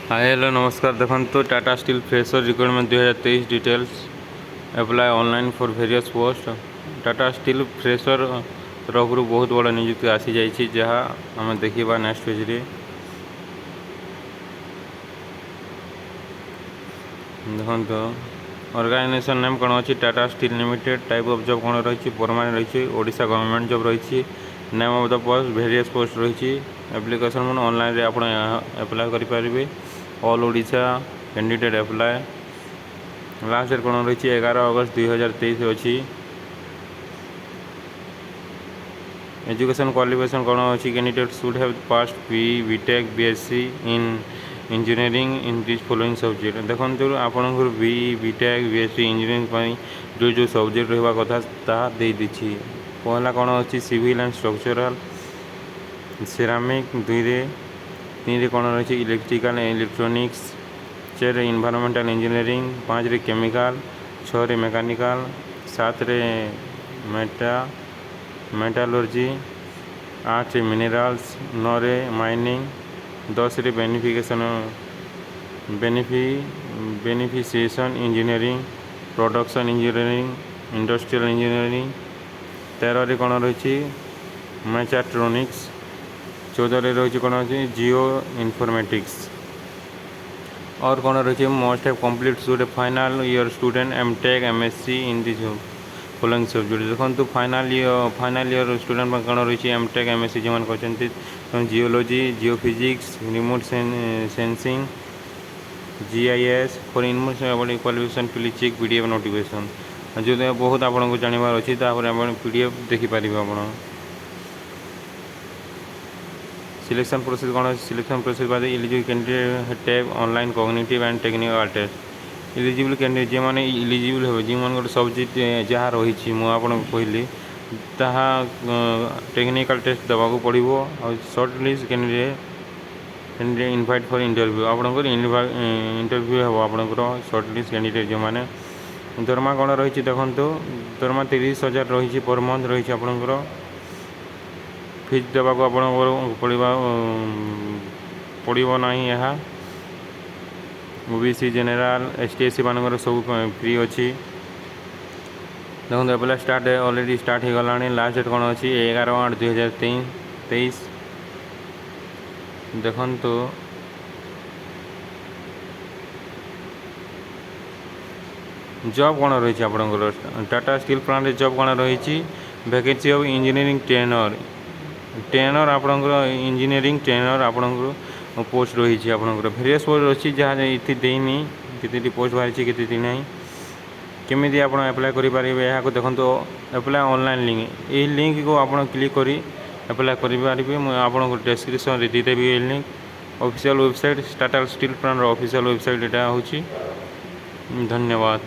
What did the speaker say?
हाय hello नमस्कार। देखो Tata steel fresher requirement 2023 details apply online for various post. Tata steel fresher तरफ बहुत बड़ा नियुक्ति आसी जाइए जहाँ आम देखा नेक्स्ट पेज। देखो ऑर्गेनाइजेशन नेम कौन अच्छी Tata steel limited. Type of job कौन रही परमानेंट रही ओडिशा गवर्नमेंट जॉब रही। Name of the post various post रही। एप्लिकेशन मन ऑनलाइन आप अप्लाई करेंगे। All Odisha candidate apply. Last date कौन रही 11 अगस्त 2023 अच्छी। एजुकेशन क्वालिफिकेशन कौन अच्छी candidate should have pass BE BTech BSc in engineering in this following subject. देखो आपंकर बीई बीटेक बीएससी इंजीनियरिंग जो जो सब्जेक्ट रहा कथा ताहा दे दी। पहला कौन अच्छी सिविल एंड स्ट्रक्चरल सेरामिक। तीन रे कौन रही इलेक्ट्रिकल एंड इलेक्ट्रोनिक्स। 4 रे इन्वायरमेंटल इंजीनियरिंग। 5 रे केमिकल। 6 रे मेकानिकल। 7 रे मेटालर्जी। 8 रे मिनरल्स। 9 रे माइनिंग। 10 रे beneficiation engineering production engineering industrial engineering. 13 रे कौन रही मैचाट्रोनिक्स। 14 रे रही कौन अच्छी जियो इनफॉर्मेटिक्स। और कौन रही must have complete should final year student M Tech M Sc in this following subject. देखो फाइनल ईयर स्टूडेंट कौन रही एमटेक एमएससी जो कहते geology geophysics remote sensing GIS for इनमोट qualification please check PDF notification. जो बहुत आपको जानवर अच्छी पीडीएफ देखिपारे। आप सिलेक्शन प्रोसेस कौन है सिलेक्शन प्रोसेस बाद इलिजिबल कैंडिडेट टैब online cognitive and technical test. Eligible candidate जो मैंने इलिजिबल हे जो मन गोटे सब्जेक्ट जहाँ रही मुझे कहली ताहा टेक्निकल टेस्ट देवाक पड़ो। Short list candidate invite for interview आपंकर इंटरव्यू हे आपंकर शॉर्ट लिस्ट कैंडिडेट जो मैंने। दरमा कौन रही देखो दरमा 30,000 रही पर मंथ रही आपंकर। फीस देवाक पड़ो ना यहाँ ओबीसी जेनेराल एसटी एससी मानकर सब फ्री अच्छी। देखो अप्लाई स्टार्ट ऑलरेडी स्टार्ट हो गला। लास्ट डेट कौन अच्छी 11/8/2023। देखो जॉब कौन रही आपंकर टाटा स्टील प्लांट जॉब कौन रही वैकेंसी ऑफ इंजीनियरिंग ट्रेनर आपंकर इंजीनियरिंग ट्रेनर आपंकर पोस्ट रही आपंकर वेरियस पोस्ट अच्छी जहाँ ये देनी कितनी पोस्ट बाहरी कितनी ना केमी आप अप्लाई करेंगे। यहाँ देखो अप्लाई ऑनलाइन लिंक यही लिंक को आप क्लिक कर अप्लाई करेंगे। मुझे आपको डिस्क्रिप्शन रे देदेवी ये link. Official website Tata steel plant official website यहाँ हूँ। धन्यवाद।